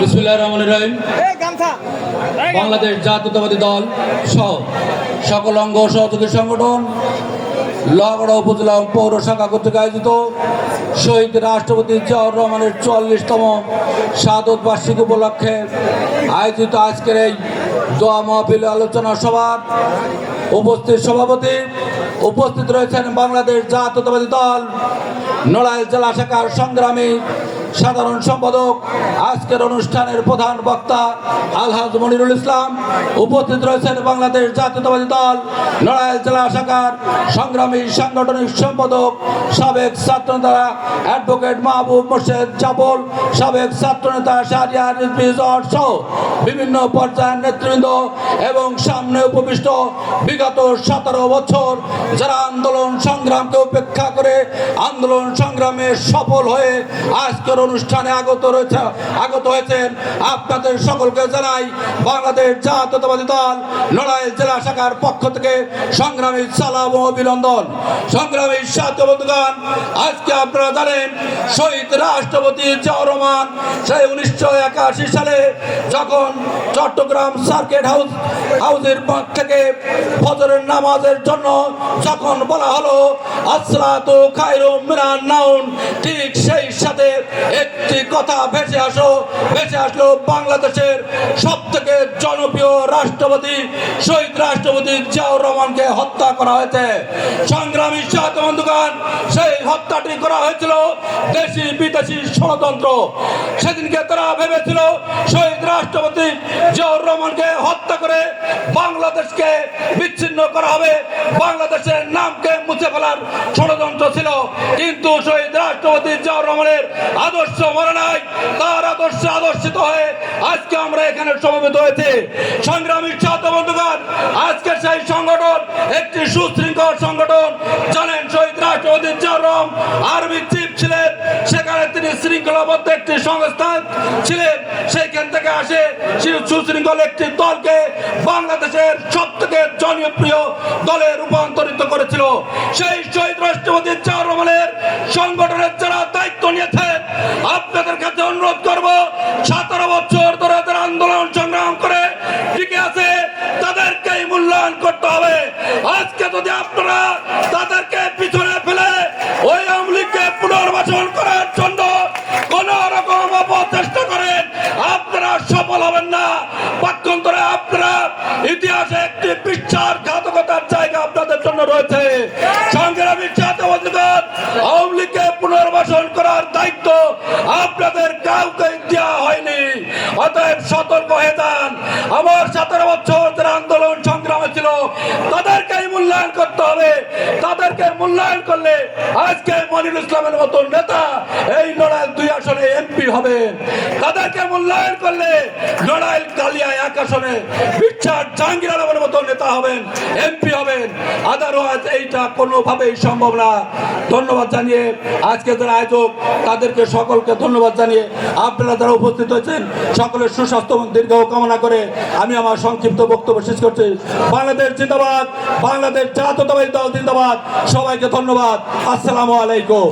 বিসমিল্লাহির রহমানির রহিম। বাংলাদেশ জাতীয়তাবাদী দল সহ সকল অঙ্গ সহযোগী সংগঠন লোহাগড়া উপজেলা পৌর শাখা কর্তৃক আয়োজিত শহীদ রাষ্ট্রপতি জিয়াউর রহমানের ৪৪তম শাহাদত বার্ষিকী উপলক্ষে আয়োজিত আজকের এই দোয়া মাহফিল আলোচনা সভার উপস্থিত সভাপতি, উপস্থিত রয়েছেন বাংলাদেশ জাতীয়তাবাদী দল নড়াইল জেলা শাখার সংগ্রামী সাধারণ সম্পাদক, আজকের অনুষ্ঠানের প্রধান বক্তা আলহাজ মনিরুল ইসলাম। উপস্থিত রয়েছেন বাংলাদেশ জাতীয়তাবাদী দল নড়াইল জেলা শাখার সংগ্রামী সাংগঠনিক সম্পাদক, সাবেক ছাত্রনেতা অ্যাডভোকেট মাহবুব মোর্শেদ জাবল, সাবেক ছাত্রনেতা শাহরিয়ার রিজভী জট সহ বিভিন্ন পর্যায়ের নেতৃবৃন্দ এবং সামনে উপবিষ্ট বিগত 17 বছর যারা আন্দোলন সংগ্রামকে উপেক্ষা করে আন্দোলন সংগ্রামে সফল হয়ে আজকের অনুষ্ঠানে আগত হয়েছেন, আপনাদের সকলকে জানাই বাংলাদেশ জাতীয়তাবাদী দল নড়াইল জেলা শাখার পক্ষ থেকে সংগ্রামী সালাম ও অভিনন্দন। সংগ্রামী সাথী বন্ধুগণ, আজকে আপনারা জানেন শহীদ রাষ্ট্রপতি জিয়াউর রহমান সেই 1981 সালে যখন চট্টগ্রাম সার্কিট হাউসের থেকে ফজরের নামাজের জন্য যখন বলা হলো আসসালাতু খায়রুম মিনান নাওম, ঠিক সেই সাথে একটি কথা ভেসে আসলো বাংলাদেশের সবথেকে জনপ্রিয় রাষ্ট্রপতি শহীদ রাষ্ট্রপতি জিয়াউর রহমানকে হত্যা করা হয়েছে। সংগ্রামী সাথী বন্ধুগণ, সেই হত্যাটি করা হয়েছিল দেশি বিদেশি ষড়যন্ত্র। সেদিনকে তারা ভেবেছিল শহীদ রাষ্ট্রপতি জিয়াউর রহমানকে হত্যা করে বাংলাদেশকে বিচ্ছিন্ন করা হবে, বাংলাদেশের নামকে মুছে ফেলার ষড়যন্ত্র ছিল। কিন্তু শহীদ রাষ্ট্রপতি জিয়াউর রহমানের আদর্শ মরে নাই, তার আদর্শে আদর্শিত হয়ে আজকে আমরা এখানে সমবেত হয়েছি। সংগ্রামী সাথী বন্ধুগণ, আজকে সেই সংগঠন একটি সুশৃঙ্খল সংগঠন। জানেন শহীদ রাষ্ট্রপতি জিয়াউর রহমান আর্মি চিফ ছিলেন, সেখানে তিনি শৃঙ্খলাবদ্ধ একটি সংস্থা ছিলেন, সেইখান থেকে আসে সুশৃঙ্খল একটি দলকে বাংলাদেশের সবথেকে জনপ্রিয় দলে রূপান্তরিত করেছিল। সেই শহীদ রাষ্ট্রপতি জিয়াউর রহমানের সংগঠনের যারা দায়িত্ব নিয়েছেন, আপনাদের কাছে অনুরোধ করব 17 বছর ধরে যারা আন্দোলন সংগ্রাম করে টিকে আছে তাদেরকেই মূল্যায়ন করতে হবে। আজকে যদি আপনারা তাদেরকে পিছনে ফেলে ওই আওয়ামী লীগকে পুনর্বাসন করার জন্য কোন রকম অপচেষ্টা করেন, আপনারা সফল হবেন না। পক্ষান্তরে আপনারা ইতিহাসে একটি বিশ্বাসঘাতকতার জায়গা আপনাদের জন্য রয়েছে। সংগ্রামী সাথী বন্ধুগণ, আওয়ামী লীগকে পুনর্বাসন করার দায়িত্ব আপনাদের কাউকে দেওয়া হয়নি। অতএব সতর্ক হয়ে যান। আমার 17 বছর যারা আন্দোলন সংগ্রামে ছিল তাদেরকেই মূল্যায়ন করতে হবে। তাদেরকে মূল্যায়ন করলে আজকে মনিরুল ইসলামের মতো নেতা এই নড়াইল 2 আসনে এমপি হবে। তাদেরকে মূল্যায়ন করলে নড়াইল কালিয়া 1 আসনে বিশ্বাস জাহাঙ্গীর আলমের মতো নেতা হবেন, এমপি হবেন। আদারওয়াইজ এইটা কোনোভাবেই সম্ভব না। ধন্যবাদ জানিয়ে আজকে যারা আয়োজক তাদেরকে সকলকে ধন্যবাদ জানিয়ে আপনারা যারা উপস্থিত হয়েছেন সকলের সুস্বাস্থ্য এবং দীর্ঘ কামনা করে আমি আমার সংক্ষিপ্ত বক্তব্য শেষ করছি। বাংলাদেশ জিন্দাবাদ, বাংলাদেশ জাতীয়তাবাদী দল জিন্দাবাদ। সবাইকে ধন্যবাদ। আসসালামু আলাইকুম।